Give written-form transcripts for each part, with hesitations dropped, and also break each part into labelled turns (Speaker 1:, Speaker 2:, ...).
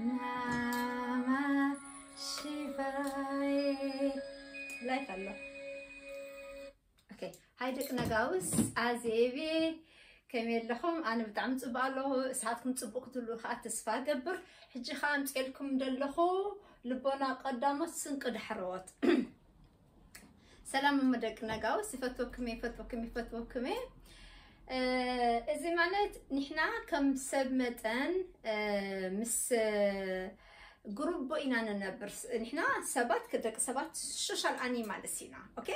Speaker 1: نما شفاي لايك الله. اوكي هايدك نغاوس عزيبي كمل لكم انا بتعم صبالو ساعتكم صبقتلو خا تسفا قبر حجي خام تقلكم دلخو لبونا قدامت سنقد حروات سلام مدك نغاوس يفتوكم إذا معنات نحنا كم سب متن مس جروب إننا نبرس نحنا سبات كدك سبات سوشيال أنيمال سينا أوكي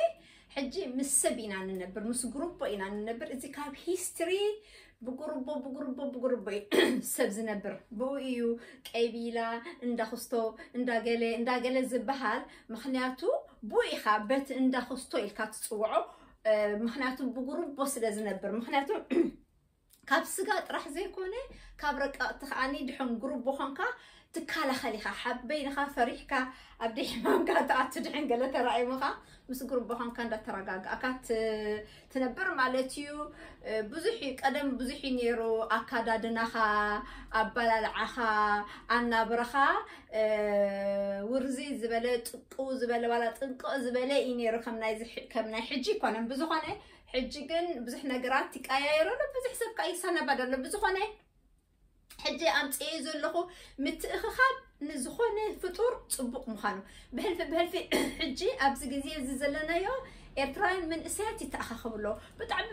Speaker 1: حجي مس سبينا ننبر مس جروب إننا ننبر إذا كاب هيستوري بجروب سبز نبر بويو كابيلا اندخستو انداجله زبحال مخنياتو بوي خابت اندخستو الكات تصوعو مخنياتو بجروب سلاز نبر مخنياتو كاب سقاط راح زي كونه كاب رقاق تخاني دحون جروب خانكا تكالا خليخا حبينخا فريحكا ابدي حمامكا تاتدحن قال تراي مخا مس جروب خانكا اندا تراغاغ اكات تنبر مالتيو بزحي قدم بزحي نيرو اكادادناخا ابلالعخا انا برخا ورزي زبله طقو زبله ولا طنقو زبله ينيرو كمناي حجي كونن بزخونه حجي كن بزح نغرات تقايرو بزح سب كايسانا بدل بزخونه حجي أمتى زلخو متأخخاب نزخونه فطور صبق مخانو بهالف حجي أبز جزية زلنا يو إرتراين من إساتي تأخخبلو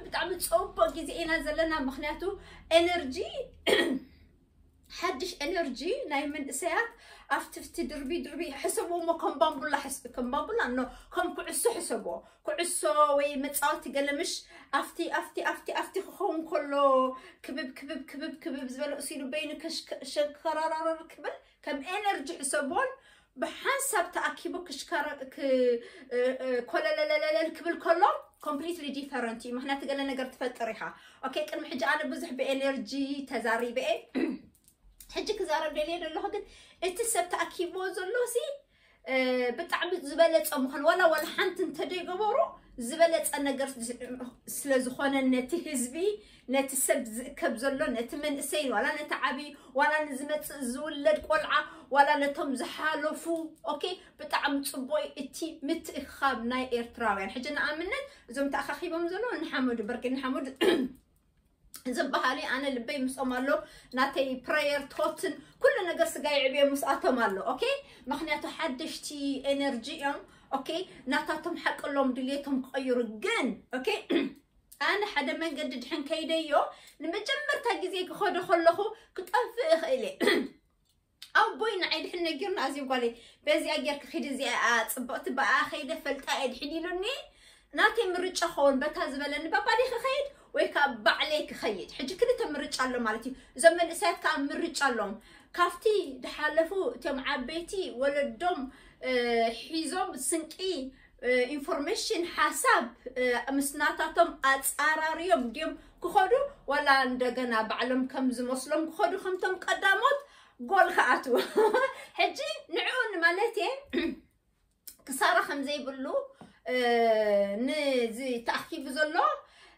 Speaker 1: بتعمل صوب جزيئنا زلنا مخناتو إنرجي حدش إنرجي نايم من إسات أفتفت دربي حسبوا ما كم بامبولا إنه كم كعسو حسبوا كعسو ومتصالتي قال مش أفتي خون كله كبب زبالة أصيلو بينك شكرار كبل كم إنرجي حسبون بحسب تأكيبو كشكار كل لا الكبل كله completely different ما إحنا تقولنا نقدر تفكريها أوكي كلمة حاجة أنا بزح بإنرجي تزاري بإيه حجك زارب دليل الله قد اتسب تأكيبو زلوسي بتعمل زبالة أمخن ولا حنت انتدي قبورو زبالة أنا سلزخونا نتي هزبي نتي سب كبزلو نتي من سين ولا نتعبي ولا نزمت زولد قلعة ولا نتم زحالفو أوكي بتعمل صبوي اتي متأخاب ناي إرتراوين حجنا آمنت زم تأخخي بمزلو نحمد بركي نحمد زبحالي أنا اللي بي مسأمالو ناتي براير توتن كل نجار سجاي عبيه مسأتمالو أوكي مخنياتو حدشتي إنرجيهم أوكي ناتاتهم حق لهم دليتهم قيروا جن أوكي أنا حدا ما قد حن كيديو لما جمرت هجزيك خود خلخو كنت أفخ إلي أو بوين عيد حنا جرنا أزيم قالي بزي أجرك خيد زي صبقت بقى خيد فلت عيد حديلوني ناتي مرج أخون بتهزبلن بابالي خيد ويكا بعليك خيد حجي كده تمرج على مالتي زمن إسات كان مرج علىهم كافتي دحالفو تم عبيتي ولدهم حيزوم سنكي information حساب مسناتاتهم أتعراريهم ديم كخدو ولا عندنا بعلم كم زمسلم كخدو خمتم قدامات قول خاتو حجي نعون مالتي كسارة خمزي بلو نزي تأخيب زلو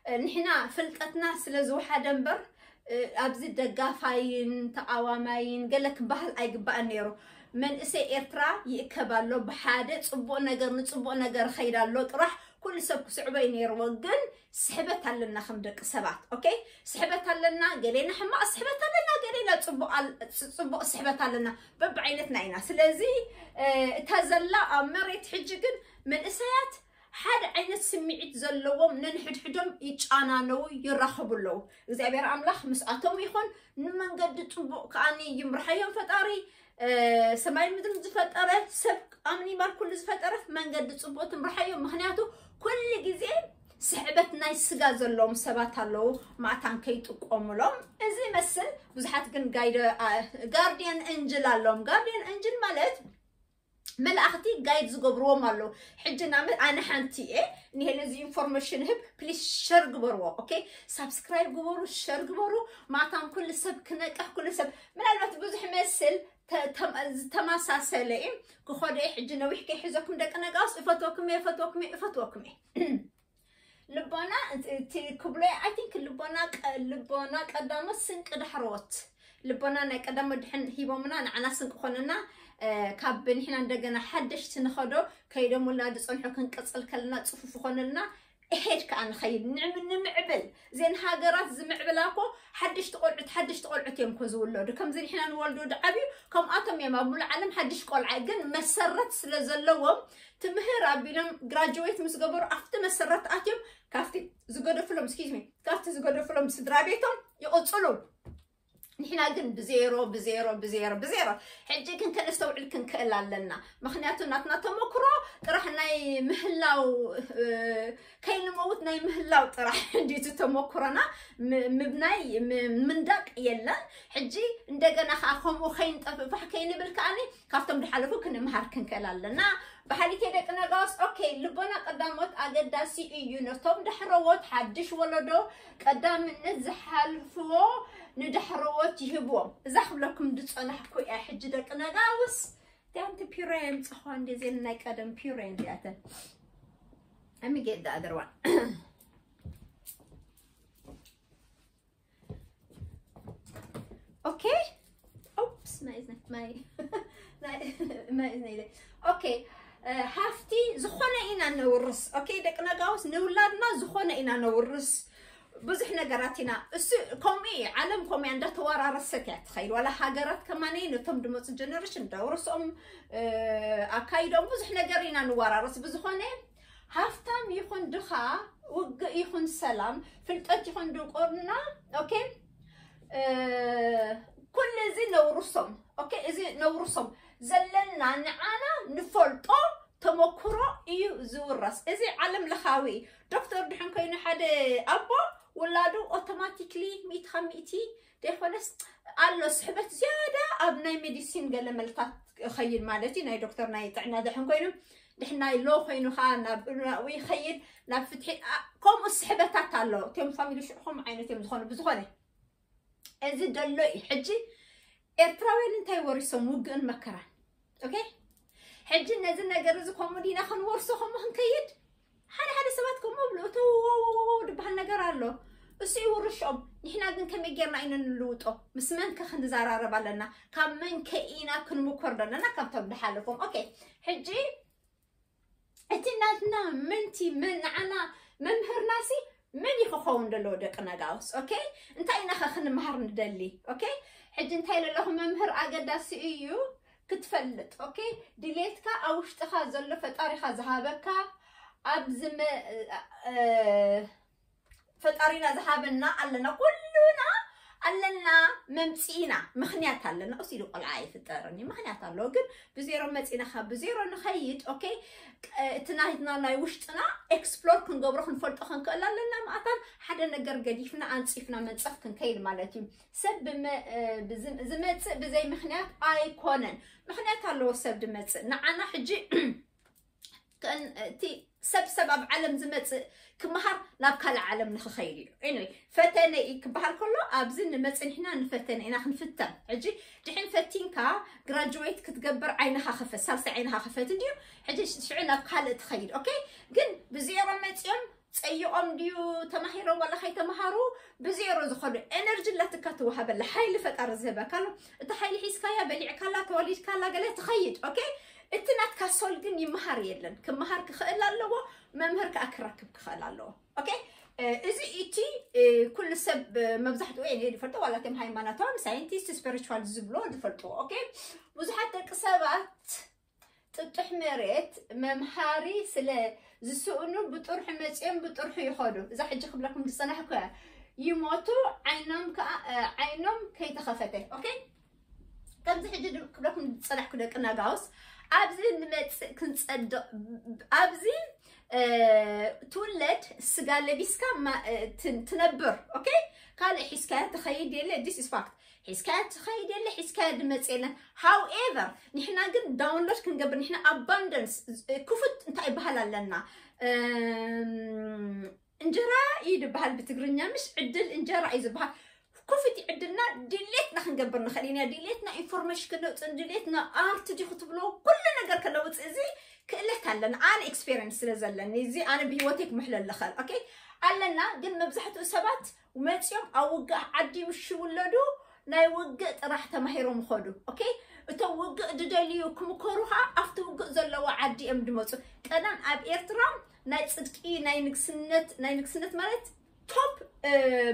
Speaker 1: نحنا فلتتنا سلزو حدنبر أبزي دقافاين تقاواماين قالك بحل أي قبقى نيرو من إسي إرترا يكبالو بحادة صبو نقر خيرالو طرح كل سبك صعبين نيرو وقن سحبت لنا خمدك سبات أوكي سحبت لنا قالينا حما سحبت لنا قالينا صبو سحبت لنا ببعينتنا إنا سلزي تزلا مريت حجقن من إسيات حد عين سمعت زلوهم ننحد حدهم يجانانو يرخبلو إذا أملاخ مسأتهم يخون نمن قد تبو كأني يمرحيهم فتاري سماي المدن زفتره سبك أمني بار كل زفتره من قد تبو تمرحيهم مخنياتو كل جزء سحبت نايس زلوهم سبات هلو مع تانكيت وقوملهم إذا مثل بزحات كن جارديان أنجل اللهم جارديان أنجل مالت ملأختي قايد زقبرو مالو حجنا أنا حنتي نهي لزي انفورميشن هب بليز شير قبرو أوكي سبسكرايب قبرو شير قبرو ما تام كل سب كنك كل سب من الوقت بزح مثل تماساسلين كخدي حجنا ويحكي حزكم دك نقاص فتوكمي لبنا تكبلي I think لبنا قدام السنك دحروت لبنا نقدم دحن هيبومنا نعناسن كخوننا كاب نحنا عندنا حدش تنخدو كيدو مولاد صنحو كنقصل كلنا صفوف خونلنا احيد كان خيد نمعبل زين هاجرات زمعبلاكو حدش تقولعت يوم كزولو كم زين حنا نولدو دعبي كم اتم يا مول العالم حدش قولع جن مسرت سلازلوهم تمهر ابيلم جراجويت مسغبر افت مسرت اتيم كافتي زغدو فلوم سكيزمي كافتي زغدو فلوم سدرابيتهم يقصلوا نحنا قن بزيرو حجي كن كنستوعب كن كلالنا مخنياتو ناتنا تمكرو طرح ناي مهلاو كاين موت ناي مهلاو طرح ديتو تمكرنا مبناي من داك يلا حجي ندغنا خاخم خين طفح كاين بالكاني كافتم دحلفو كن مهار كن كلالنا بحالي كده قناقاس اوكي لبنا قداموت اقداسي ايو نتوم دحروت حدش ولدو قدام نزحالفو ندحروت يهبوم زخم لكم دصنا حكو يا حج دق نغاوس دانت بيرين صحون دي زين ناي قدم بيرين دياته امي get the other one okay oops ما إذنه اوكي حافتي زخونه إنا نورس اوكي دق نغاوس نولادنا زخونه إنا نورس بزح نجاراتنا كومي عالم كومي عند توارا رسكت خير ولا حجرات كمانين وتم دموت الجنريشن دورسهم أكايدهم بزح نجارينا نوارا رس بزخونه هفتم يخون دخا ويخون سلام فلتأتي يخون دقورنا أوكي كل زي نورسهم أوكي زي نورسهم زلنا نعانا نفلطو تمكرو إيو زورس إزي عالم لخاوي دكتور دحن كاين حدا أبو ولادو اوتوماتيكلي 150 ديخونس الله سحبت زياده ابناي ميديسين قال ملكات خيل مالتي ناي دكتور ناي تعنا دحن كاينو دحنا لو خينو خانا وي خيل لا فتحي كوم سحبتات الله تيم فاميلي شحوم عينتهم زخونه بزخونه ازي دلوي حجي ارتراوين انتي ورسهم وقن مكران اوكي حجي نزل نجرز كومودينا خنورسهم هنكيد حدا سباتكم مبلو تو دبها نجرالو اسي ورشوم نحنا كن كم يجرنا إن نلوتو مسمن كخن زارارة بالنا كمن كإينا كن مكردنا نكتب بحالكم أوكي حجي اتناتنا منتي من عنا ممهر ناسي من يخون دلودك نجاوس أوكي انت إنا خن مهر ندلي أوكي حجي انت لهم ممهر أقداسي إيو كتفلت أوكي ديليتك أو اشتخا زلفة تاريخ ذهابك أبزم فتارينا ذهابنا علنا كلنا علنا ممسينا مخنيات علنا أصيلو قلعاي فتارني مخنيات على لوجن بزيرو ممسينا خاب بزيرو نخيط أوكي تناهدنا لا وشتنا إكسبلور كن جبرخ نفلت أخن كلا لنا ما أتن حدا نجر جديفنا أنصفنا من صف كن كيل مالتي سب زمت بزي مخنيات أيقونن مخنيات على سب دمت نعنا حجي كان تي سبب علم زمت كمهر نبكى العالم نخيري anyway فتني كبهر كله أبزن متن هنا نفتن إنا خنفتن عجي دحين فتينكا graduate كتجبر عينها خفت سالسة عينها خفت ديو عجي شعنا بكالة تخير أوكي جن بزيرو متيم أيام ديو تمهيرو ولا خي تمهرو بزيرو زخلو energy لا تكتوها بل حي لفت أرزبا كلو تحيل حيس كيا بلع كلا توليد كلا قلت تخيد أوكي اتنات كاسول جن يمهر يلن كمهر كخيل اللو ممهر كأكركب كخيل اللو أوكي إذا إتي كل سب مبزحت وين يدفرتو ولا كم هاي ماناتهم ساينتيست سبيريتشوال زبلو دفرتو أوكي مزحت كسبات تحمرت ممهاري سلا زسونو بطرح متين بطرح يخدو إذا حجي قبلكم تصنع حكوا يموتوا عينهم كي تخفته أوكي كم زحجي قبلكم تصنع كده كنا جاوس أبزين نمت كنت أبزين تولد سجال بيسكا ما تنبر أوكي قال حسكات تخيل يلا this is fact حسكات تخيل يلا حسكات مثلا however نحنا قد داونلود كنقبل نحنا abundance كفت انت بهلا لنا انجرا يدبها بتقرنيا مش عدل انجرا يزبها كفت عدلنا ديليتنا خنقبر نخلينا ديليتنا information كنوت ديليتنا ارت دي خطبلو كل نجار كنوت ازي كلت علنا أنا experience لزلني زي أنا بهوتك محلل لخال أوكي علنا قلنا بزحت أسبات ومات يوم أو عدي وش ولدو ناي وقت راح تمهيرهم خدو اوكي اتو وقت ددليو كمكروها افتو وقت زلوا عدي ام دمصو كنان اب ايرترا ناي صدقي ناي نكسنت مالت توب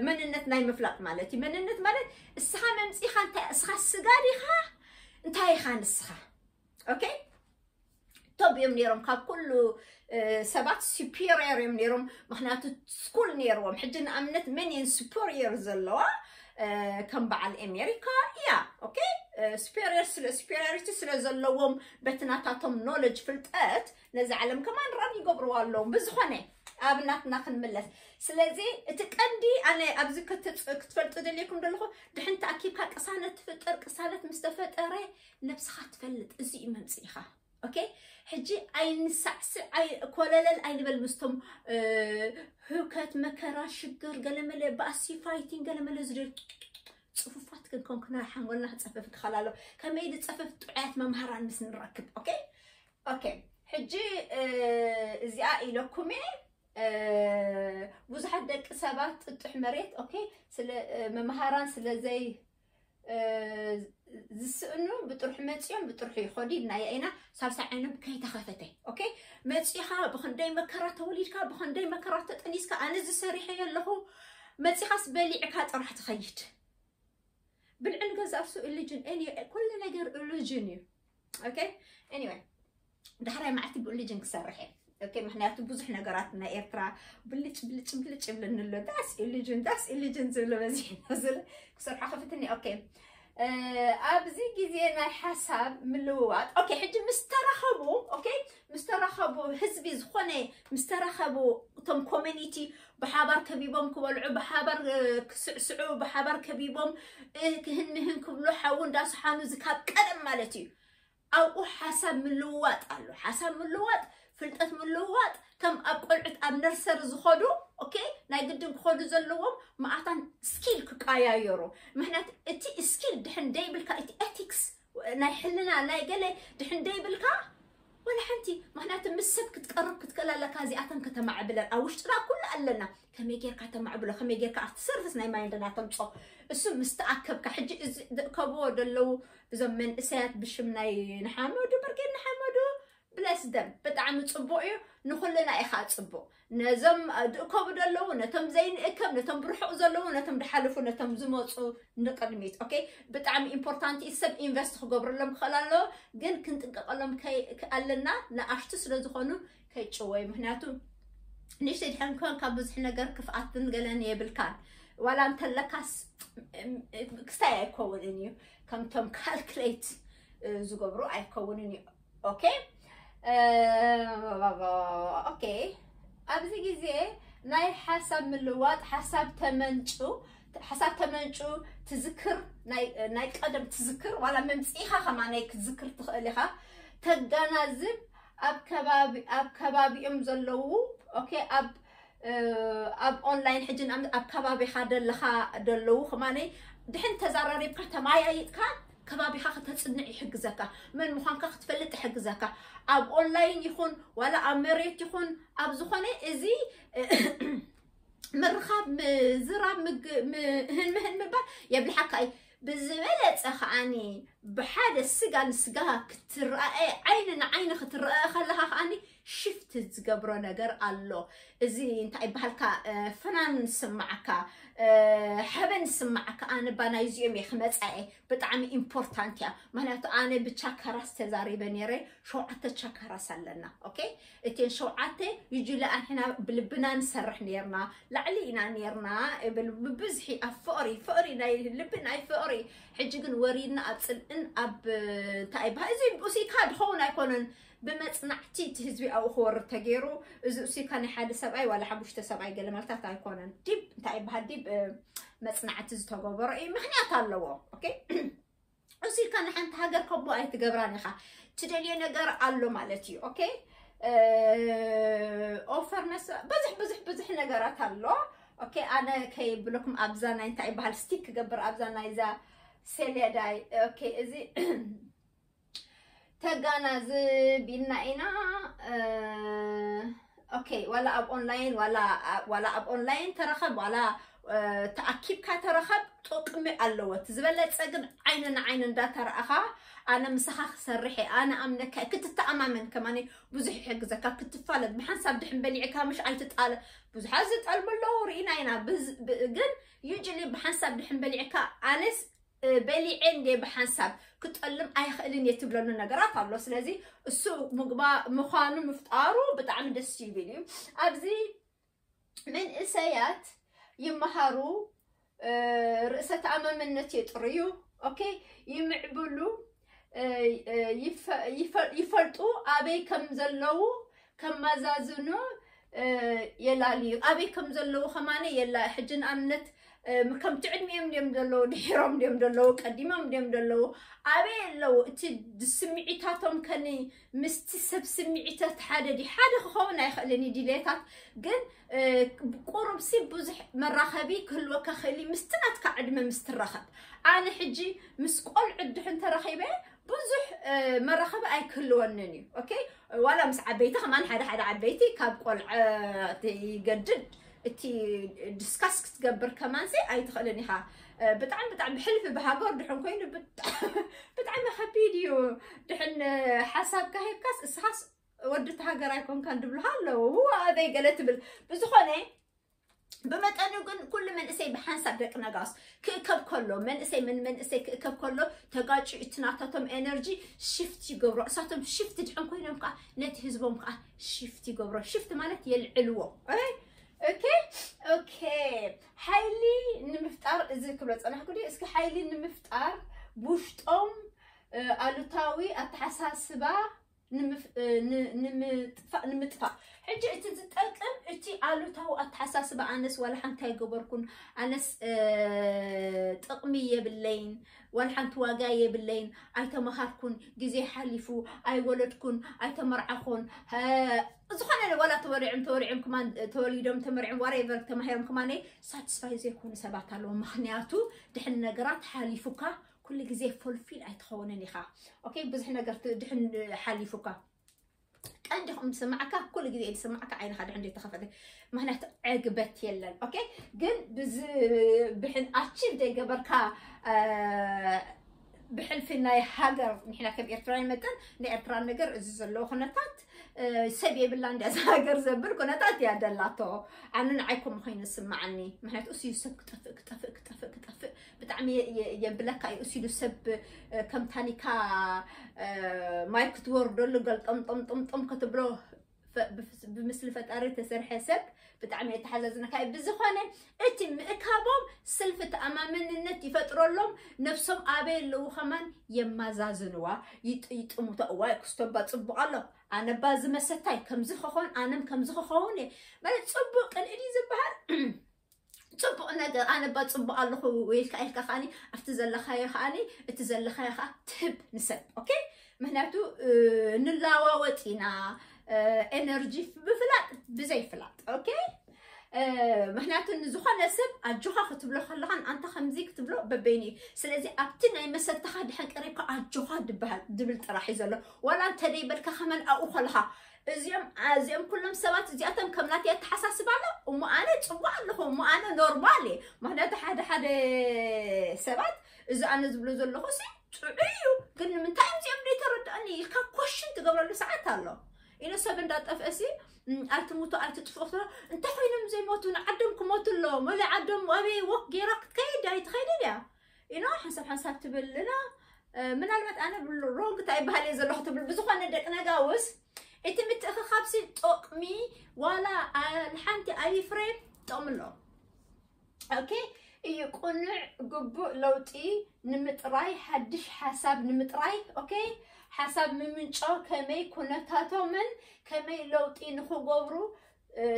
Speaker 1: مننت ناي مفلاق مالتي مننت مالت السخا ممصيخا انت اسخا السغاريخا انتاي خان السخا اوكي توب يوم نيرم كاب كله سبات سوبيريور يوم نيرم مخناتو سكول نيرم حجنا امنت منين سوبيريور زلوا كم بعل امريكا يا اوكي سوبيريورتي سلا زلوهم بتناتاتهم نولج فلتات نزع علم كمان راني قبروا لهم بزخنه ابناتنا خنملس سلازي تقندي انا ابزي كتفلط دليكم دلخو دحين تاكيد قسانه تفطر قسانه مستفطره نفسها تفلط ازي ممصيخه اوكي حجي اين سعسع اي كوللل اين بالمستم هوكات مكرا شجر قلمله باسي فايتين قلمله زدر صفوفات كنكون كنا حنقولنا تصفف خلالو كما يد تصفف طعات ممهران مس نركب اوكي حجي ازيا الكم بزحت دق سبات طح مريت اوكي سلا ممهران سلا زي زسنو بتروح مصيام بتروح يخدينا ياينا سالسا عينو بكاي تخفته اوكي مصيخا بخندي مكرات وليدكا بخندي مكرات تنيسكا انا زسريحه يلهو مصيخاس بليعكا طرح تخيد بالعن غزافسو الليجن اني كل نجر الليجن اوكي anyway دحراي معتي بالليجن كسرحي اوكي مخنياتو بزح نغراتنا ايرترا بلچ بلنلو داس الليجن زلو بزين نزل كسرحه خفتني اوكي ابزي غزينا حساب ملوات اوكي حجي مسترخبو اوكي مسترخبو حزبي زخونه مسترخبو تم كوميونيتي بحبر كبيبهم كبلعو بحبر كسعسعو بحبر كبيبهم كهنهن كبلو حاون داس حانو زكاب قدم مالتي او حساب ملوات قالو حساب ملوات فلطت ملوات كم ابقلعت اب نرسر زخدو اوكي ناي قدم خدو زلوهم معطان سكيل كقايايرو مهنات اتي سكيل دحن دايبلكا اتي ethics ناي حلنا ناي قال دحن دايبلكا ولا حنتي مهنات مسب كتقرب كتكلا لك هذه كتمع بلر او اشترا كل قالنا كم يجيركا تمع بلر كم يجيركا افت ناي مايندنا تمصو اسم مستعكب كحجي كبو دلو زمن اسات بشمناي نحامدو بركي نحامدو بلاس دم بتعم تصبوعي نخلنا ايخا تصبو نزم كبو دلو نتم زين اكم نتم برحو زلو نتم دحالفو نتم زموصو نقدميت اوكي بتعم امبورطانتي السب انفست خبر لهم خلالو جن كنت قلم قالنا ناشت سلازخونو كيچوي مهناتو نشد حنكون كبزح نجر كفاتن قالن يبلكان ولا انت لكاس كستاي يكونني كم تم كالكليت زغبرو يكونني اوكي اوكي ابزي غزي ناي حساب ملوات حساب تمنچو تذكر ناي قدم تذكر ولا ممصيخا خماناي تذكر تخليخا تغنازب اب كبابي ام زلو اوكي اب اونلاين حجن اب كبابي خادلخا دلو خماناي دحين تزارريبكا تمايايتكا كبابي خا تتصنع يحجزك من مخانك تفلت يحجزك اب اونلاين يكون ولا اب مريت يكون اب زخونه ازي مرخاب مزراب مهن مبال يبل حكاي بزبلت اخاني بحال السقا كترأي عين خترأي خلها خاني شفت تقبرو نجر الله ازي انت بحالك فنان سمعك حبن سمعك انا بنايزيوم يخمصاي بطعم امبورطانت يا معناته انا بتشاكراس تزاري بنيري شوعته تشاكراس لنا اوكي اتين شوعته يجي لا احنا بلبنا نسرح نيرنا لعلينا نيرنا ببزحي فقري ناي لبنا فقري حجي ورينا ابصلن اب تايبها ازي بوسي كاد هون يكونن بمصنعتي تهزبي او خور تغيرو ازي كان حد سبعي ولا حبوشته سبعي قال مالتا تايكونن ديب تايبها ديب مصنعتي زتغبر اي مخنيات اللو اوكي ازي كان حنت هاجر كبو اي تغبراني خا تدلي نجر الله مالتي اوكي اوفر ناس بزح نجرات الله اوكي انا كي بلكم ابزانا انت يبحال ستيك قبر ابزانا اذا سيليداي اوكي ازي تغانازب بيناينا اوكي ولا اب اونلاين ولا اب اونلاين ترخب ولا تأكيد كاترخب تقمي اللوت زبالة سجن عين دا ترأخا أنا مسخخ سرحي أنا أمنك كنت تأمامن كماني بزح حق زكا كنت فالد بحسب دحين بليعكها مش عاي تتقال بزح عزت الملو رينا هنا جن يجلي بحسب دحين بليعكها أنس بلي عندي بحسب كنت ألم أي خليني يتبلون النجارات الله سلازي السوق مخانو مفتقارو بتعمل دستي فيديو أبزي من إسيات يمهرو رأسة أمام النت يطريو أوكي يمعبلو يفرطوا أبي كم زلوا كم مزازنو يلالي أبي كم زلوا خماني يلا حجن أمنت كم تعلمي مديم دلو دحيرام مديم دلو قديمة مديم دلو أبي لو سمعتاتهم كني مستسب سمعتات حدا دي حدا خونا يخليني ديليتات قن قرب سي بزح مرخبي كل وكا خلي مستنات كعدمة مسترخب أنا حجي مسقول عدحن ترخيبه بزح مرخب أي كل ونني أوكي ولا مس عبيتها كمان حدا عبيتي كاب قول يجدد تي ديسكاس تقبر كمان سي أي تخليني ها بتعم بحلف بهاجر دحين كوين بتعم خبيديو دحين حساب كهيب كاس إسحاس ودت هاجر يكون كان دبل هلا وهو هذا قالت بزخانة بمتأنو كل من إسي بحسب دك نجاس كب كله من إسي من إسي كب كله تقاش اتناتهم إنرجي شيفت يقبر ساتهم شيفت دحين كوينهم كا نتهزبهم كا شيفت يقبر شيفت مالت يلعلو اوكي حيلي نمفتار ازي كبلت انا حكودي اسكي حيلي نمفتار بوشطوم الوتاوي اتحساسبا نمطفا حجي انت تتقلم انتي الوتاو اتحساسبا انس ولا حنت يغبركن انس طقميه بالليل ولا حنت واغايه بالليل اي تمهاركن غزي حليفو اي ولدكن اي تمرعخون زخنا ولا توريعم كمان توليدهم تمرعم وريفر تمهيرم كماني ساتسفايز يكون سبات له مخنياتو دحن نغرات حليفوكا كل غزي فولفيل اي تخونني خا اوكي بزح نغرت دحن حليفوكا عندكم تسمعك كل غزي تسمعك عين خد عندي تخفت مهنات عقبت يلن اوكي قل بز بحن اتشيف دي قبركا بحلفنا هاجر نحنا كبيرتران متن نيرتران نجر زلو خنتات سبي بالله عند هاجر زبر كنتات يا دلاتو انا نعيكم خين نسمعني مهنات اسي سب كتف بتعمي يبلك اي اسي سب كم تانيكا مايك توردو لقل طم كتبلو بمثل فتارة تسر حسب بتعمي يتحززنا كاي بزخانة اتي مكابهم سلفة امامن النت يفتروا لهم نفسهم ابي اللو خمان يمازازنوا يتقموا تقواي كستوبا تصبق الله انا باز مساتاي كم زخخون انم كم زخخوني مالت تصبق الادي زبهر تصبق نجر انا بتصبق الله ويلك ايلك خاني افتزلخاي خاني اتزلخاي خا تهب نسب اوكي مهناتو نلاواوطينا انرجي بفلات بزي فلات اوكي مهناتو نزخنا سب اجوخا ختبلو خلخان انت خمزيك تبلو ببيني سلازي ابتنا يمسلتها دحن قريبك اجوخا دبل طرح يزلو ولا انت ديبلك خمن او خلها ازيم كلهم سبات زياتم كملات يتحساسباله ومو انا تصبع لهم مو انا نورمالي مهناتو حد سبات اذا انا زبلو زلو خسي تعيو قلنا من تايم زيم دي ترداني كوشن تقبل له ساعات الله إنه سبن دات أفسي أتموتوا أتتفوتوا أنت حينهم زي موتوا عدمكم موتوا لهم ولا عدم أبي وق جيرك كيدا يتخيلين يا إنه حسب تبلنا من علمت أنا بالرونق تايب هالي زلوا تبل بزخنا دقنا جاوز أنت متخابسي تقمي ولا الحنتي أي فريم تأمله أوكي يقنع قبو لوتي نمتراي حدش حساب نمتراي أوكي حسب من شو كمي كنتاتو من كمي لوتي نخو قبرو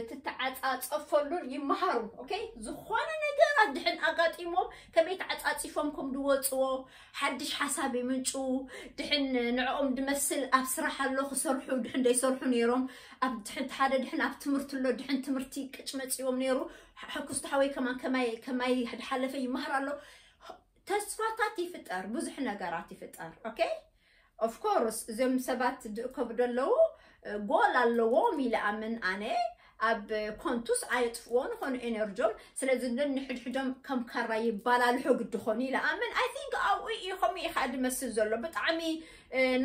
Speaker 1: تتعاطفلون يمهروا اوكي زخونه ነገር دحن اقاطيمهم كمي تعاطفهم دوصو حدش حسابي منچو دحن نعوم دمسل ابسرح الله خسرحو دحن ديسرحو نيروم اب دحن حدا دحن اب تمرتلو دحن تمرتي قچمصيوم نيرو حكست حوي كمان كماي حد حلفه يمهر الله تسفاتات يفطر بزح ነገራት يفطر اوكي of course زم سبات كبدلو قول الله ميل امن انا اب كونتوس ايطفون خون انرجول سلازي نحد حدم كم كرا يبالال حق دخوني لا امن اي ثينك او يخمي خاد مسل زلو بطعمي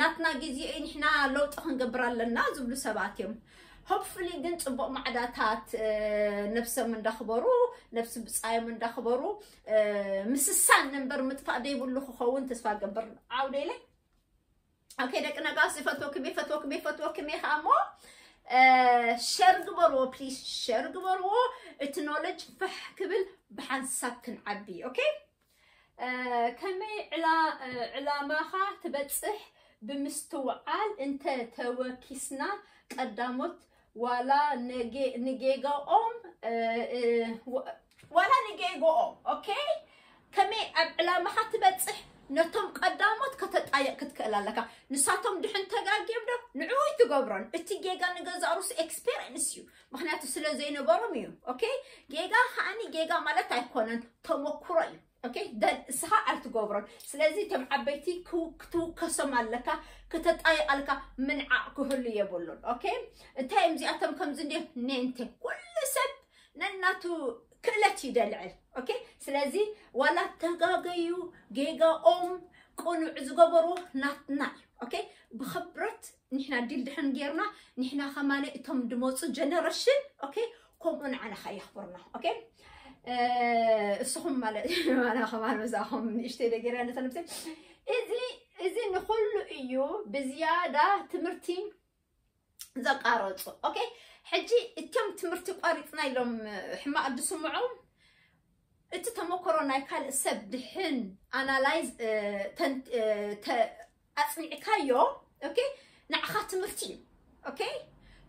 Speaker 1: ناتنا غيزي نحنا لوط خنغبرالنا زبلو سباتيم hopefully ግን ጽቡቅ ማዕዳታት ነፍሰም እንዳخبሩ ነፍስ ብጻይም እንዳخبሩ ምስሳን ነበር ምጥፋእ ደይብሉ ክኸውን ተስፋ ገበር ዓውዴ ላይ ኦኬ ደቅና ጋር ሲፈትወክ ሜኻሞ ሸር ግበርዎ ፕሊዝ ሸር ግበርዎ እቲ ኖሌጅ ፍሕ ክብል ብሓንሳብ ክንዓቢ ኦኬ ከመይ ዕላማኻ ትበጽሕ ብምስትውዓል እንተ ተወኪስና ቀዳሞት ولا نجيجوهم ولا نجيجوهم أوكي كمي على ما حتبتصح نتم قدامات كتطايق كتكلالك نساتهم دحين تغاغيم ده نعوي تغبرن اتي جيجا نغزاروس اكسبيرينس يو مخنياتو سلا زينو برميو اوكي جيجا هاني جيجا مالت ايكونن تمكري اوكي ده سها ارتغبرن سلازي تم عبيتي كو كسمالك كتطايقالك منع كهل يبولون اوكي انتايم زي اتم كم زندي ننت كل سب نناتو كلتي دلعل اوكي سلازي ولا تغاغيو جيجا قنوع زغبرو ناتنا اوكي بخبرت نحنا ديل دحن غيرنا نحنا خمانه اتم دموص جنريشن اوكي كومن على خي يخبرنا اوكي الصهم مال انا خمان مزاهم اشتي دغير انا تنبسي اذي نخل ايو بزياده تمرتي زقارص اوكي حجي اتم تمرتي قاريطنا لهم حما قد سمعوا انت تمكروا ناي كال سب دحين انالايز اصنعكايو اوكي نعخا تمرتين اوكي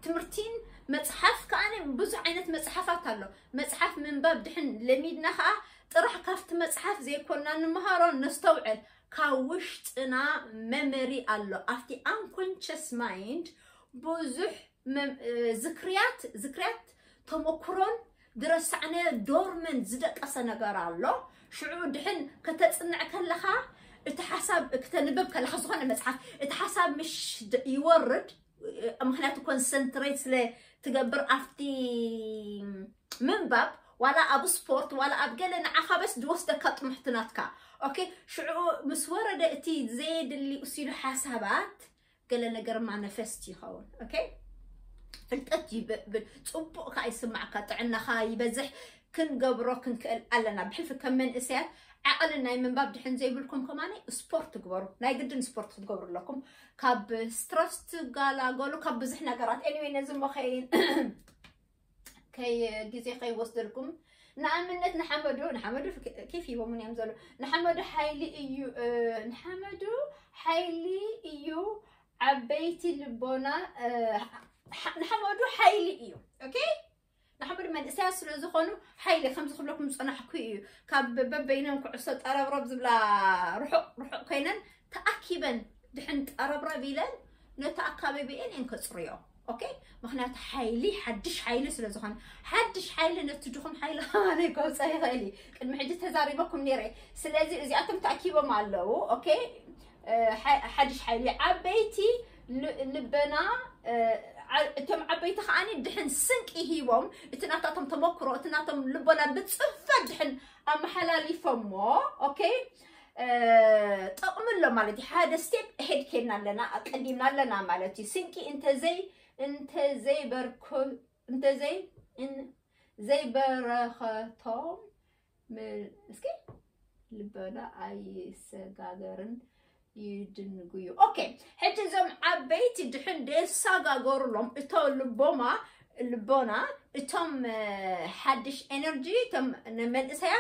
Speaker 1: تمرتين مصحف كان بزح عينت مصحفات الله مصحف من باب دحين لميدناها طرح كافت مصحف زي كنا نمهارو نستوعب كاوشتنا ميموري الله افتي unconscious mind بزح ذكريات تمكرون درسعنا دورمن زدق أسنجار الله شعور دحين كتصنع كلها اتحسب كتنبب كلها زخنا مصحف اتحسب مش يورد مخناتو كونسنتريت ل تقبر افتي من باب ولا اب سبورت ولا اب قالنا عخبس دوست كط محتناتك اوكي شعور مسوره داتي زيد اللي اسيلو حسابات قالنا قر مع نفستي خون اوكي فلتأتي بتصبق كاي سمعك طعنا خاي بزح كن قبرو كن قالنا بحلف كم من اسيات عقلنا من باب دحين زي بلكم كماني سبورت تقبروا ناي قدن سبورت تقبر لكم كاب سترست قالوا كاب بزح نقرات anyway نزم خاين كي جزي خاي وصدركم نعملت نحمدو كيف يومون يمزلوا نحمدو حيلي ايو نحمدو حيلي ايو عبيتي لبونا نحمدو حيلي ايو اوكي نحمد من اساس لزخونو حيلي خمس خبلكم صنا حكيو كاب بينهم كعصت قرب زبلا روحو كينن تاكيبن دحنت قرب بيلن نتاكابي بين انكسريو اوكي مخنات حيلي حدش حيلي سلازخون حدش حيلي نتدخون حيلي انا كو صايغلي كن محدي تزاريبكم نيري سلازي ازياتم تاكيبو مالو اوكي حدش حيلي عبيتي لبنا تم عبيت خاني دحن سنك هيوم اتناتهم تمكروا اتناتهم لبنا بتصفى دحن ام حلالي فمو اوكي طقم له مالتي هذا ستيب هيد كنا لنا قديمنا لنا مالتي سنكي انت زي بركو انت زي برختهم اسكي لبنا اي سغاغرن يدنقيو اوكي حتى زم عبيتي دحين دي ساقا قورلهم اتو لبونا اتم حدش انرجي تم من اسايا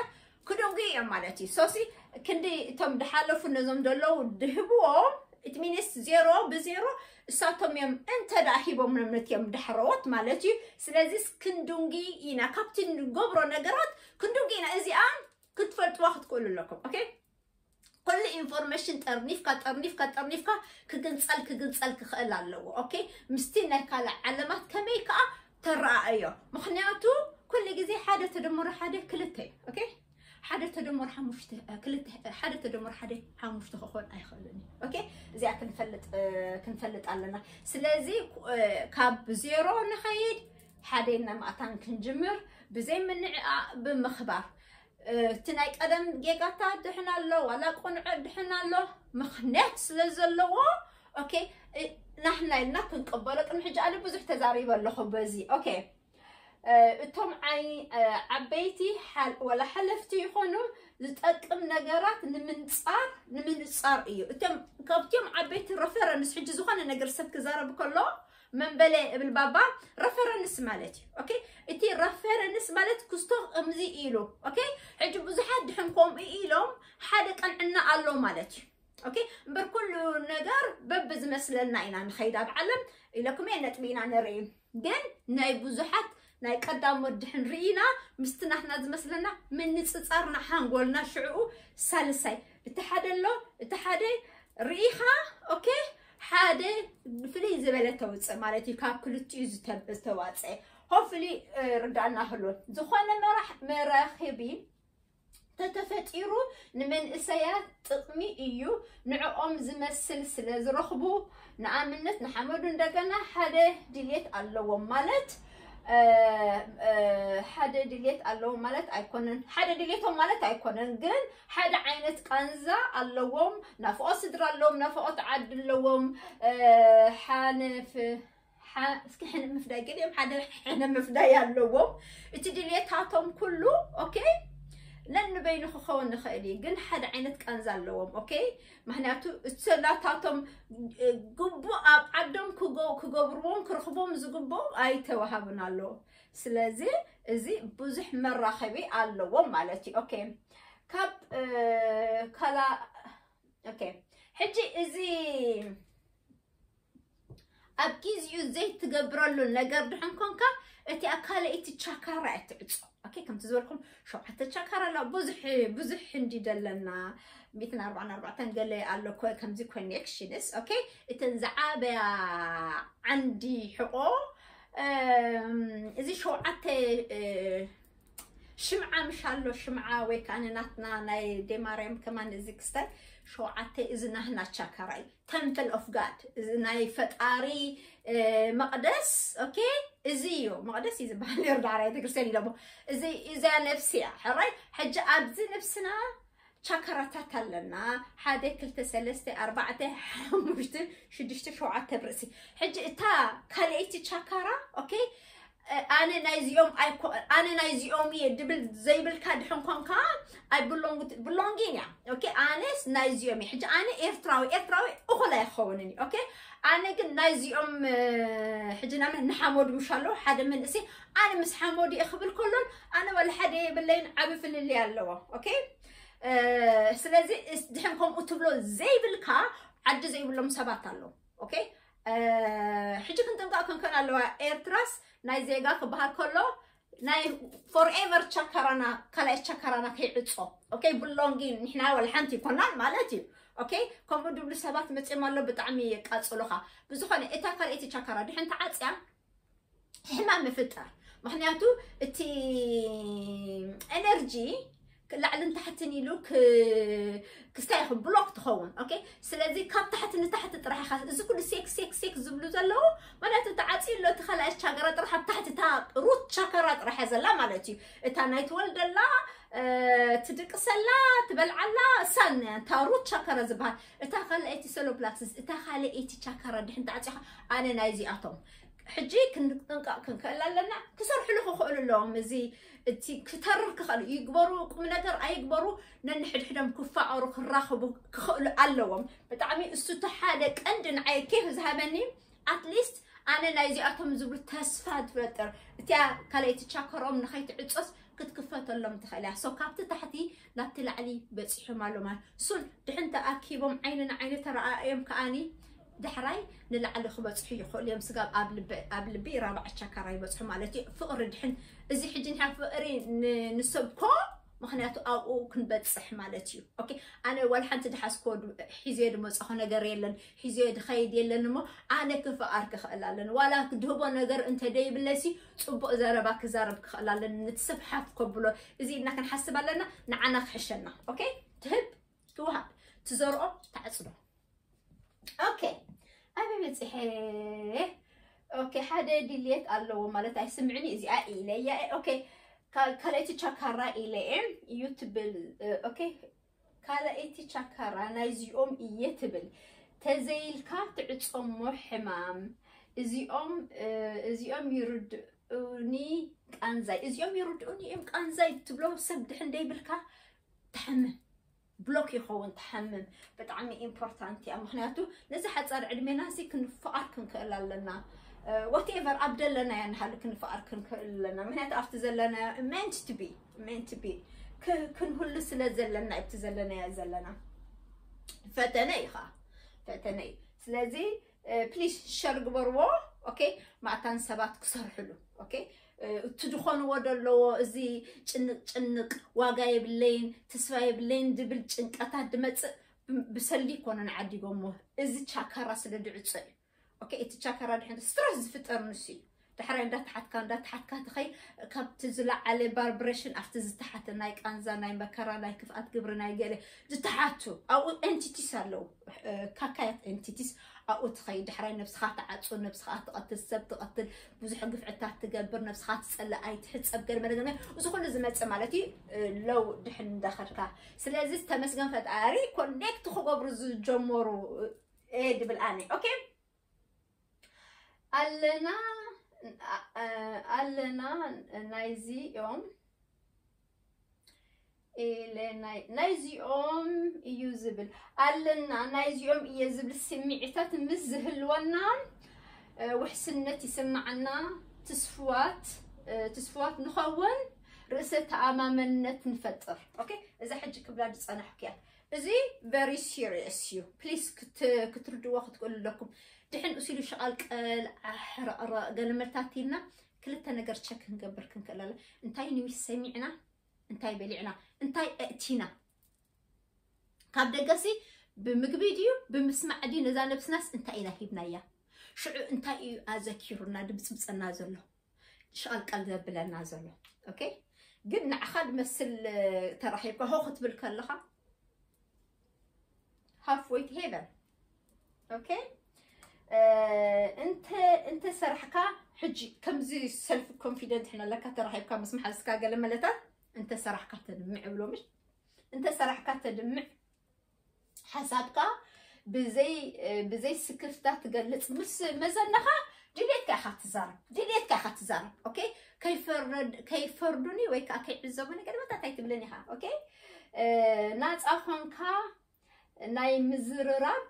Speaker 1: كدو قيا مالتي سوسي كندي تم دحالفو نزم دولو دهبوهم اتمينيس 0 ب0 ساتم يم انت داحيبو منمت يم دحروت مالتي سلازيس كندونجي اينا كابتن قبرو نقرات كندونجي اينا ازي كنت فلت واحد قولو لكم اوكي كل انفورميشن ترنيفكا كجنصل كخال الله اوكي مستينا كالا علامات كميكا ترأيو مخنياتو كل جزي حاجه تدمر حاجه كلتي اوكي حاجه تدمر حمشته كلتي حاجه تدمر حاجه حمشته خون اي خلني اوكي زي كنفلط علينا سلازي كاب زيرو نخيد حدينا معتان كنجمر بزي من بمخبار تناي قدم جيجاتا دحنا له ولا قنع دحنا له مخنات سلازلو اوكي نحن لنا كنقبلك نحج انا بزح تزاريب له بزي اوكي اتم عي عبيتي حل ولا حلفتي يخونو زتقم نغرات نمنصار ايو اتم كابتيم عبيتي رفرنس حج زخونه نغر سب كزارب كله من بلا بالبابا رفرنس مالتي اوكي اتي رفرنس مالت كستو امزي ايلو اوكي حج بزحات دحنكم ايلوم حدا قنعنا الله مالتي اوكي بر كل نجار ببز مسلنا اينا نخيدا بعلم لكم نطبينا نري دن ناي بزحات ناي قدام ودحن رينا مستنحنا زمسلنا من نصصارنا حنقولنا شعو سالساي اتحادلو اتحادي ريخا اوكي حاده فلي زبله توص مالتي كاب كلتي زتواصي هوفلي ردعنا هلو زخونه مراخبي تتفتيرو نمن اسيات تقمي ايو نعقوم زمسل سلازرخبو نعملت نحمدو ندغنا حدا ديليت اللوم مالت حدا ديليت اللوم مالت ايكونن حدا ديليتهم مالت ايكونن جن حدا عينت قنزا اللوم نافقو صدر اللوم نافقو تعد اللوم حانف اسكي حنا مفداي قليم حدا حنا مفداي اللوم اتي ديليتاتهم كله اوكي لأن بينه خوون نخيلي جن حد عينت كنزال لهم أوكي مهناتو السلاتاتهم جبوا عدم كجبرون كرخبهم زجبوا أي توهبنا له سلازي زي بزح مرة خبي علوهم مالتي أوكي كاب كلا أوكي حجي زي أبكيز يزيد تجبرلو نجار دحنكم كا أتي أكله أتي تشاكرة أتعصو اوكي كم تزوركم شو حتى تشاكرة لا بزح عندي دلنا 244 قال لي قال له كم زي كونكشنز اوكي تنزعابه عندي حقوق زي شو حتى شمعة مشالو شمعة وكانتنا ناي ديماريم كمان زيكستر شو عتى إذا هنا تشاكراي temple of God إذا ناي فتاري مقدس أوكي إزيو مقدس إذا بحال يرجع على تكرسلي لبو إذا نفسي حراي حاجة أبزي نفسنا تشاكراتات لنا حدا كلتا سلسة أربعة حمشت شدشت شو عتى برسي حاجة تا كاليتي تشاكرا أوكي أنا نايزيوم أنا نايزيوم يدبل زي بالكاد حنكون كا I belonging يعني أوكي أنا نايزيومي حاجة أنا إيرتراوي أخلا يخونني أوكي أنا كن نايزيوم حاجة نعمل نحمود مشالو حدا من نسي أنا مس حمودي أخبر كلهم أنا ولا حدا بالليل عبي في اللي علوه أوكي سلازي دحنكم أتبلو زي بالكا عد زي باللهم سبات له أوكي حاجة كنت نقول كان علوه إيرتراس ناي زيغا كبهار كله ناي forever تشكرنا كلا تشكرنا كيعصو اوكي بلونغين نحنا ولا حنتي كنا مالتي اوكي كم دبل سبات مصيمالو بطعمي يقاصلوخا بزخونه اتا كلا ايتي تشكرا دحين تعصيا حمام مفطر مخنياتو اتي انرجي لعل تحت نيلوك كستايخ بلوك تخون اوكي سلازي كاب تحت تحت طرح خاص اذا كل سيك زبلو زلو معناته تعاصي لو تخلاش شجره طرح تحت تا روت شجره طرح زلا مالتي اتا نايت ولدلا تدقسلا تبلعلا سن تا روت شجره زبها اتا خليتي سلو بلاكسس اتا خليتي شجره دحين تعاصي انا نايزي اتوم حجي كنكلا لنا كسرح له خول لهم زي تي كتر كخلو يكبروا قم نجر اي يكبروا ننحد حدم كفاعرو كراخبو كخول علوهم بطعمي استو تحادق عندنا عي كيف ذهبني اتليست انا نايزي اتم زبل تسفاد فلتر تيا كليت تشاكروم نخيت عصص كتكفت لهم تخيلها سو كابت تحتي لا تلعلي بصح مالو مال سن دحنت اكيبهم عين ترى ايام كاني دحراي نلعل خبصحي يخول يوم سقاب قبل بي رابع شكراي بصح مالتي فقر دحن ازي حجي نحا فقري نسبكو مخنياتو او كنبصح مالتي اوكي انا ولا حنت دحاسكود حيزيد مصخ ነገር የለን حيزيد خيد የለንሞ انا كفارك خلالن ولا كدهبو ነገር انت داي بلسي صبق زربك زربك خلالن نتسبحف كبلو ازي اننا كنحسبالنا نعنا خشنا اوكي تهب توها تزرعو تعصدو اوكي أبي بتصحي اوكي حدا ديليت الله مالتها يسمعني ازي الى يا اوكي كاليتي تشاكارا الى يوتيوب اوكي كاليتي تشاكارا نايزيوم يتبل تزيلكا تعصمو حمام ازيوم يردوني قانزاي ازيوم يردوني ام قانزاي تبلو سبد حندي بلكا تحمم بلوك يخون تحمم بطعمي امبورطانت يا مخنياتو نزي حصار عدمينا سي كنفقر كنكلالنا وات ايفر ابدلنا يعني حال كنفقر كنكلالنا مخنيات افت زلنا meant to be كن كل سلا زلنا ابتزلنا يا زلنا فتني سلازي بليز شرق برو اوكي مع تنسبات كسرحلو اوكي تدخون ودلو ازي ጭንቅ ዋጋ ይብለኝ ተስፋ ይብለኝ ድብል ጭንቀታት ድመጽ بسلي كون نعديقومو ازي تشاكرا سلدعص اوكي اتشاكرا دحين ستريس زفطر نسي دحري اندا تحتكا تخي كابت زلا على باربريشن افتز تحت ناي قانزا ناي مكرا ناي كفات قبر ناي قال تحاتو او انتيتيسالو كاكايت انتيتيس او تخي دحري نفسها تعصو نفسها تقتل سب تقتل بزح قفعتات تقبر نفسها تصلى اي تحصب قال مرغنا وزخل زمص مالتي لو دحن دخلكا سلازي تمسغن فتاري كونيكت خغبر جمرو ايد بالاني اوكي ألنا نايزي يوم نايزي يوم يوزبل ألنا نايزي يوم يوزبل سمعتات مزهل ونام وحسنتي سمعنا تسفوات نخون رأسة أمامنا نفتر أوكي إذا حجك بلاد أنا حكيات إذا very serious you please كتردوا وقت تقول لكم دحين أسيلو شغال قال مرتاتينا كلتا نقر تشك نقبر كنكلالا انتاي نوي سمعنا انتاي بلعنا انتاي اتينا كاب دقاسي بمقبيديو بمسمع دي نزا نفس ناس انتاي لاهيبنايا شعو انتاي ازاكيرونا دبس بصنا زلو شغال قال بلنا زلو اوكي قلنا عخاد مسل ترحيبك هو خط بالكلخه halfway to heaven اوكي انت سرحكا حجي كم زي سيلف كونفيدنت حنا لك ترحيبكا مسمح اسكا قال ملتا انت سرحكا تدمع بلو مش انت سرحكا تدمع حسابكا بزي سكفتا تقلص مس مزنخا ديليتكا خاتزارب اوكي كيف فردوني ويكا كي عزبوني قال متى تايتبلني ها اوكي ناس اخونكا ناي مزرراب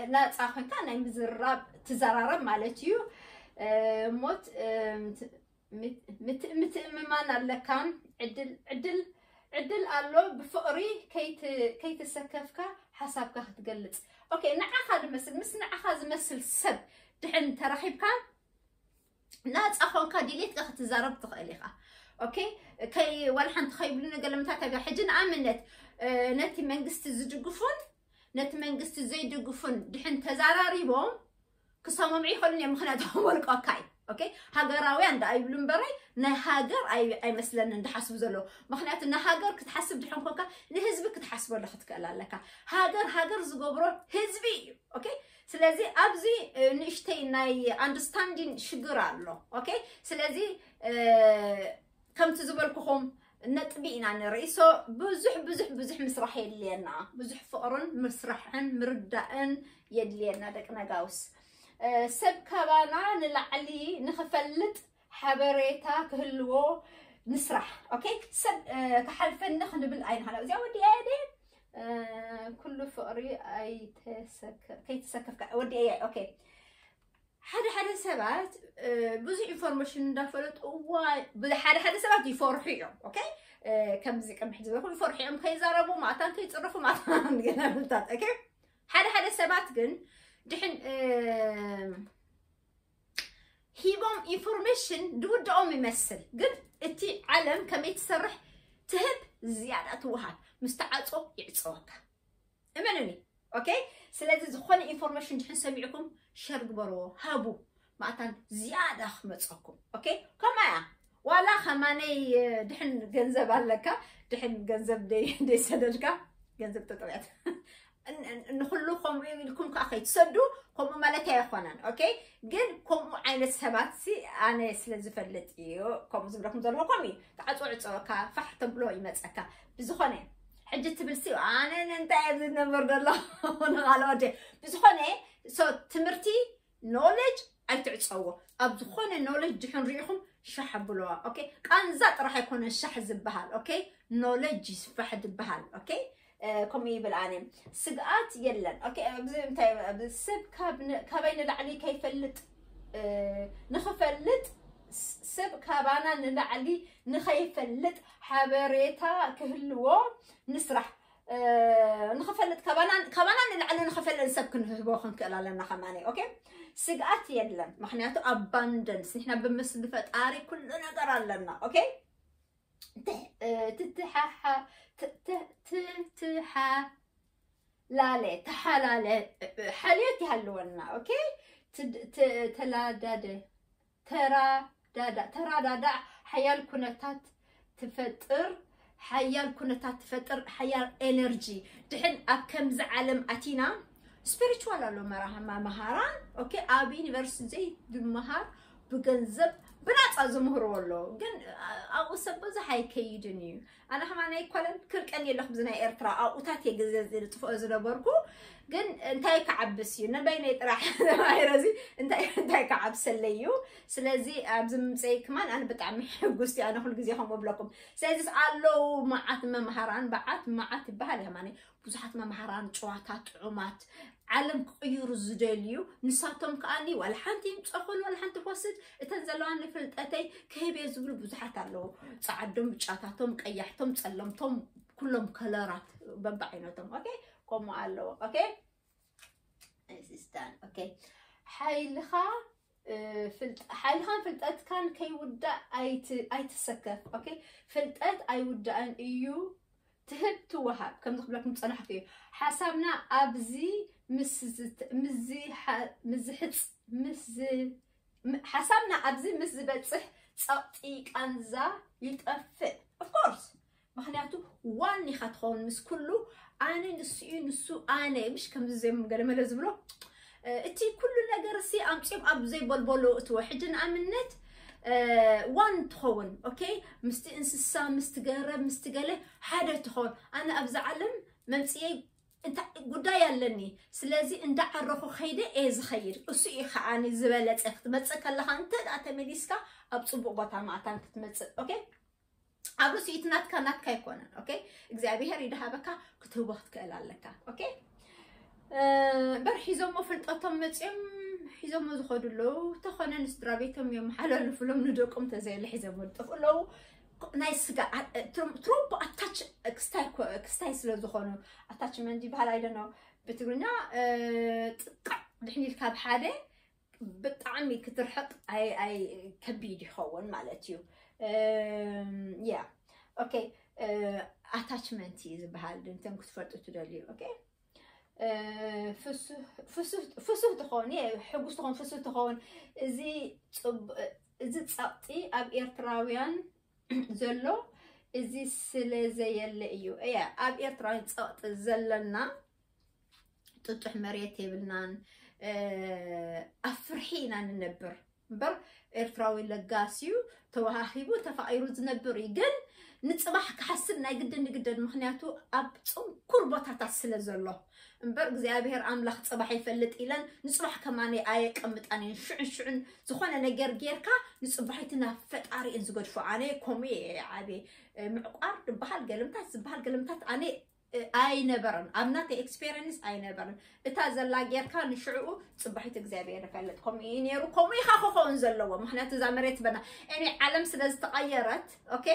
Speaker 1: ناس أخوانك ناي مزراب تزرارب مالتيو موت متأممان على كان عدل قالو بفقري كي تسكفك حسابك هتقلص اوكي نعخذ مثل مس نعخذ مثل سب دحين ترحيبك ناس أخوانك ديليتك هتزرب تقليخه اوكي كي والحن تخيبلنا قال متى حجن امنت نتي منقست زدقفون نت منقست زي دقفون دحين تزاراريبهم كسامم يخلني مخناتهم ورق اوكي هاجراوي عند ايبلون بري نا هاجر اي مثلا ندحسب زلو مخناتنا هاجر كتحسب دحين كوكا لحزبك تحسب ولا ختكلالك هاجر زغبرو حزبي اوكي سلازي ابزي نشتي ناي اندرستاندين شغرالو اوكي سلازي كم تزبلكم نطبينا نرئيسو بزح مسرح يدلينا بزح فقرن مسرحن مرداءن يدلينا دقنا قاوس سب كبانا نلعلي نخفلت حبريتا كهلو نسرح اوكي سب كحلفن نخن بالعين هلا زي ودي ايدي كل فقري اي تسكر كي تسكف ودي اي اوكي حدا سبات بزح انفورميشن دافلت حدا سبات يفرحيهم اوكي كم زي كم حد يقول يفرحيهم كيزاربوا معتان كيتصرفوا معتان قلبلتات اوكي حدا سبات جن دحين هيبهم انفورميشن دودهم يمثل قد انتي علم كم يتسرح تهب زيادة وهاب مستعصو يعصوك امنوني اوكي سلازي زخون انفورميشن دحين سمعكم شرق برو هابو معتان زيادة خمصكم اوكي كما ولا خماني دحين جنزب عليك دحين جنزب دي سددك جنزب تطلعت نخلوكم لكم كأخي تصدوا كم مالتها يخونن أوكي جن كم عين سبات سي أنا سلزة فلت إيو كم زبركم ذلوا كمي تعطوا عطوكا فحت بلو يمسكا بزخنة حجة تبلسي أنا ننتهي بدنا برد الله ونغالوا وجه بزخنة سو تمرتي knowledge أي تعطوا أبزخنة knowledge جحن ريحهم شح بلوا أوكي كان زات راح يكون الشح زبهال أوكي knowledge يسفحد بهال أوكي كمي بالعالم سقات يلن أوكي بزي متى بالسب كابين العلي كيف اللت نخفلت سب كابانا نلعلي نخيفلت حبريتا كهلو نسرح نخفلت كابانا نلعلي نخفل نسب كن بوخن كلا لنا خماني أوكي سقات يلن مخنياتو abundance نحنا بمثل فتاري كل نقر لنا أوكي تتحح تتحا لا تحلالة حاليتي هلونا أوكي ترى دادا حيال كنتات تفتر حيال كنتات تفتر حيال إنرجي دحين أكم زعلم أتينا spiritual لو مراه مهاران أوكي أبي يونيفرسيتي بالمهار بجنزب بنات أزمهر والله جن أو سبزة هاي كيدنيو أنا هم أنا يقولن كل كأني اللي خبزنا إرترا أو تاتي جزء تفوز بركو جن أنتي كعبسيو نبين يتراح هاي رزي أنتي كعبس الليو سلازي أبزم زي كمان أنا بتعمي قصتي أنا كل جزء هم بلاكم سلازي علو معات مهران بعات معات بهالها ماني بزحت مهران شواتات عمات علم قيور الزداليو نساتهم كأني ولا حنتي متأخل ولا حنتي فاسد تنزلون لفلتأتي كيف يزبلوا بزحت علو صعدهم بشاتاتهم كيحتهم تسلمتهم كلهم كلارات ببعيناتهم أوكي كم علو أوكي أسيستان أوكي حيلها حيلها فلتأت كان كي ودا أي تسكف أوكي فلتأت أي ودا أن إيو تهب توهب كم تخبر لكم تصنح فيه حسبنا أبزي حسبنا أبزي بتصح تصطيق أنزا يتأفق of course مخنياتو واني خاتخون مس كله أنا نسو أنا مش كم زي مقالة ملازملو اتي كل نجرسي أمشيب أبزي بلبلو توحجن أمنت وان تخون أوكي مستئنسسا مستقرب حدا تخون أنا أبز علم ممسي أنت قدايا لني سلازي أنت عرفو خيدة إيز خير أسوي خاني زبالة أختمتك الله أنت أتمديسكا أبصبو بطعم أتانك تمتك أوكي أبرس يتنات كانت كيكونا أوكي إجزابيها ريدها بكا كتوبخت كألالك أوكي برحي زمو فلتقطم حيزم زخدوا له تخنا نسترابيتهم يوم حلال فلم ندوكم تزاي اللي حيزم له نايس تروب اتاتش اكستاي سلو زخونو اتاتشمنت دي بحال ايدنو بتقولنا دحني الكاب حاده بطعمي كترحق اي كبيد يخون مالتيو يا اوكي اتاتشمنت يزبحال انتم كتفرطوا تدليو اوكي فسوه تخون يا حقوس تخون فسوه تخون زي تصطي اب إيرتراويان زلو زي سلازي يلي ايو يا اب إيرتراويان تصط زلنا تطح مريت يبلنان افرحينا ننبر بر إيرتراوي لقاسيو توهاخيبو تفايرو زنبر يقل نتصبح كحسبنا جدا مخنياتو اب كربوتات سلازلو امبر እግዚአብሔር አምላኽ ጽባሕ ይፈልጥ ኢለን ንጽባሕ ከማኔ አየቀምጥ አኔ ሽዕን ዝኾነ ነገር ጌርካ ንጽባሕትና ፈጣሪ እንዝገድፎ አኔ ኮሜ ዓቤ ምዕቋር ድበሃል ገለምታት አኔ አይነበርን አምናተ ኤክስፒሪየንስ አይነበርን እታ ዘላ ጌርካ ንሽዑ ጽባሕት እግዚአብሔር ይፈልጥ ኮሜ ነሩ ኮሜ ኻኾን ዘለዎ ምክንያቱ ዛ መሬት በና እኔ ዓለም ስለዝተቀየረት ኦኬ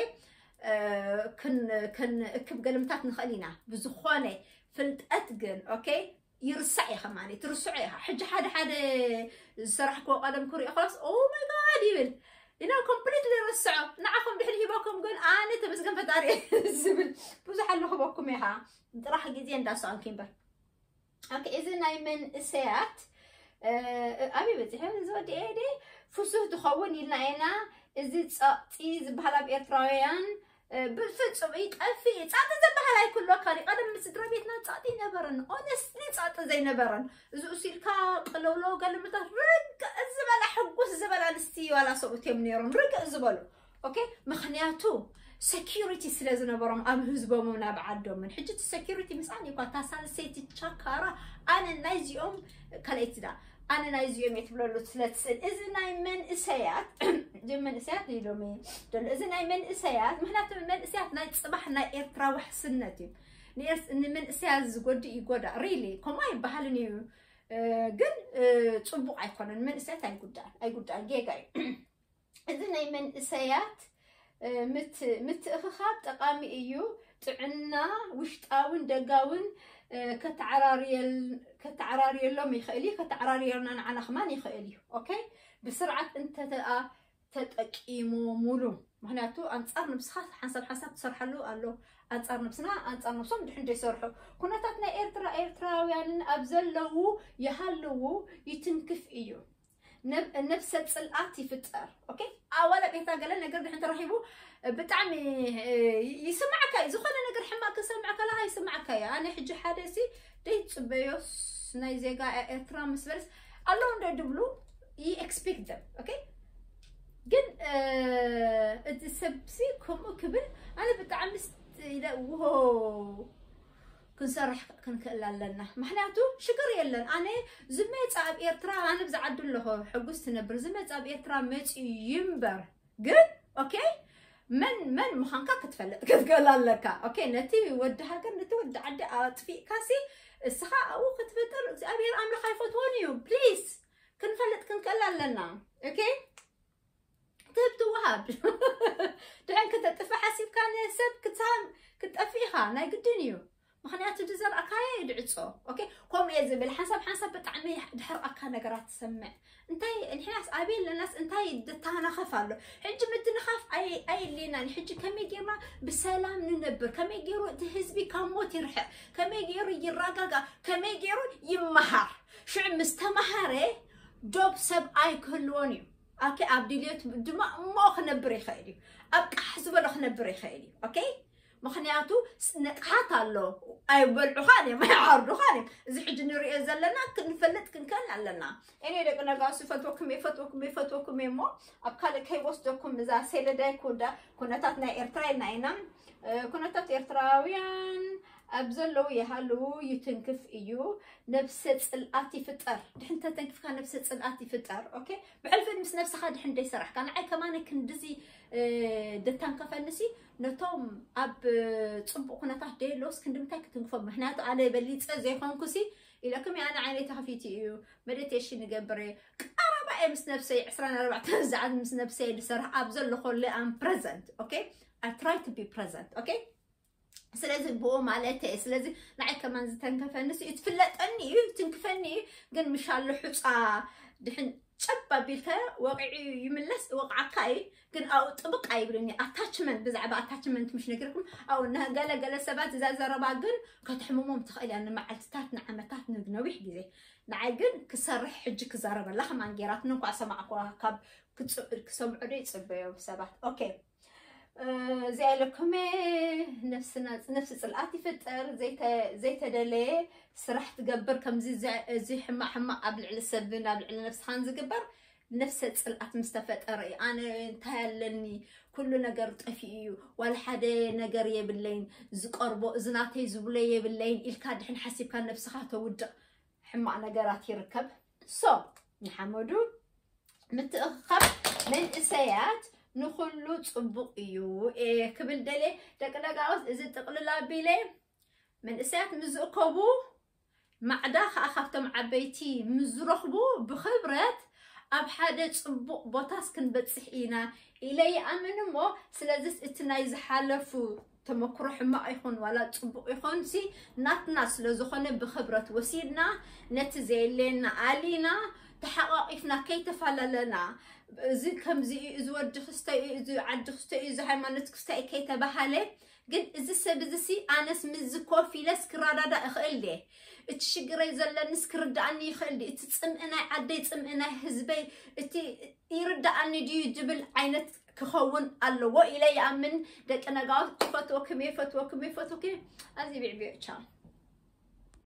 Speaker 1: كن اكب قلمتات نخلينا بزخونه فلتأت جن اوكي يرسعي خماني ترسعيها حاجه حدا صراحه كو قدم كوري خلاص او ماي جاد يبل انا كومبليتلي رسعوا نعرفهم بحال هباكم قول انا تمسكن فتاري الزبل بوزح له هباكم يها راح جدي نداسو ان كيمبر اوكي اذا نايمن ساعات ابي بتحب زودي ايدي فسوه تخون لنا انا ازي تصطي زبحال بإيرتراويان بالفصل يطفي صعد زبها هاي كله كاري قدم مسدرا بيتنا صعدي نبرن اونستلي صعد زي نبرن زو سيلكا قلولو قال متى رق الزبل حقوس زبل انستي ولا صوت يمنيرون رق زبلو اوكي مخنياتو security سلاز نبرم ام حزبهم نابعدهم من حجه security مساني كو تاسال سيتي تشاكارا انا نايزيوم كاليتدا أنا نايزيوم يتبلو سلسل إذن أي من إسيات جم من إسيات نيلومي دل إذن أي من إسيات مهنات من إسيات نايت صباح ناي إرترا وحسنتي نيرس إن من إسيات زود يقودا ريلي كماي بحالنيو جن تصبوا أيقون من إسيات أي قودا جيجاي إذن أي من إسيات مت أخخات تقامي إيو تعنا وشتاون دقاون كتعراري اللوم يخيلي كتعراري لنا على خمان يخيلي اوكي بسرعه انت تتقيمو مولو مهناتو انصار نفسها حسب تصرحلو قالو انصار نفسنا انصار نفسهم دحين يسرحوا كناتاتنا ايرتراويان ابزلو يحلو يتنكف ايو نفس الصلات يفطر اوكي اولا بيتا قال لنا قرد انت رحيبو بطعم يسمعك زخنا نقر حماك سمعك لا يسمعك يا انا حجي حدثي ديت صبيوس ناي زيغا اترا مسبرس الله ندبلو يي اكسبكت ذم اوكي جن اتسبسي كم كبل انا بطعم الى وو كنسرح كنكلا لنا محناتو شكر يلن انا زميت اب ايرترا انا بزعدو له حقوس تنبر زميت اب ايرترا مت يمبر جد اوكي من مخانكا كتفلت كتقلا لك اوكي نتي ود هاجر نتي ود عدي اطفي كاسي السخا او كتفطر اغزابير امر خايفوتونيو بليز كنفلت كنكلا لنا اوكي تبدو وهاب دحين كتطفي حاسب كان سب كتام كتطفيها ناي قدنيو مخنياتو دزر اكاي يدعصو اوكي كوم يزبل حسب بطعمي دحر اكا نغرات تسمع انتي الحياس ابيل للناس انتي دتانا خفالو حج مدنخاف اي لينا حج كمي غيرنا بسلام ننبر كمي غيرو تحزبي كموت يرحق كمي غيرو يراغاغا كمي غيرو يمهر شع مستمهره دوب سب اي كلوني اوكي ابديليت دما مو خنبر يخيلي ابقى حسب له خنبر يخيلي اوكي مخنياتو نقحات الله اي بلعو خاني ما يعرضو خاني زي حج نرئي زلنا كنفلت كنكن علنا اني دقنا قاسو فتوكم يمو ابكالي كي وصدكم مزا سيلداي كونتاتنا ايرتراي ناينا كونتات ايرتراويان ابزلو يهالو يتنكف ايو نفس صلاتي فطر دحنت تنكف كان نفس صلاتي فطر اوكي بعلفن مس نفس خاد حندي سرح كان عي كمان كندزي دتان كفنسي نتوم اب صبو كناتات ديلوس كندمتاي كتنكف مهناتو انا بليص زي خونكسي إلكم يعني عيني تخفيتي ايو مديتيشن نغبري قربا مس نفسي 24 ساعه مس نفسي لسرح ابزلو خلي ام بريزنت اوكي I try to be present اوكي سلازم بو مالته سلازم نعي كمان زتنكفنس يتفلطني تنكفني قن مشالو حصا دحين صبا بيلتا وقعي يملس وقعكاي قن او طبق ايبرني اتاتشمنت بزعبه اتاتشمنت مش نغيركم او انها قال سبات اذا زربا قن كتحممهم تخيل ان معلتات نعمتات نغنوي غزي نعي قن كسرح حج كزرب الله ما غيرات نكو سمعكو كاب كسمعوا دي صبيو سبات اوكي زي لكم نفس صلاتي فطر زي تدلي سرح تقبر كم زي حما قبل على السبن قبل على نفس خان زقبر نفس صلات مستفطر انا انتهلني كل نجر طفيو ولا حدا نجر يبلين زقربو زناتي زبلي يبلين الكاد حين حسب كان نفسها تود حما نجرات يركب محمدو متأخر من اسيات نخلو تصبق ايو كبل دلي دقدقاوس اذا تقللا بيلي من اسات مزقبو معداخ اخفتم عبيتي مزرخبو بخبرت اب حدا تصبق بوتاس كنبصحينا الي امنمو سلازس اتناي زحالفو تمكرو حما يكون ولا تصبق يكون سي ناتنا سلازخونه بخبرت وسيدنا نت زيلنا علينا تحققنا كي تفللنا زي كم زي ود خستي زي عد خستي زي هيمانت خستي كي تبهله قد زي سبزسي انس مز كوفي لسكرادا اخلي اتشغري زلن سكرداني يخلي تصمئنا عدي تصمئنا حزبي اتي يرداني دي جبل عينت كخون الله وإلي أمن دك أنا قاعد فتوكمي أزي بيع تشال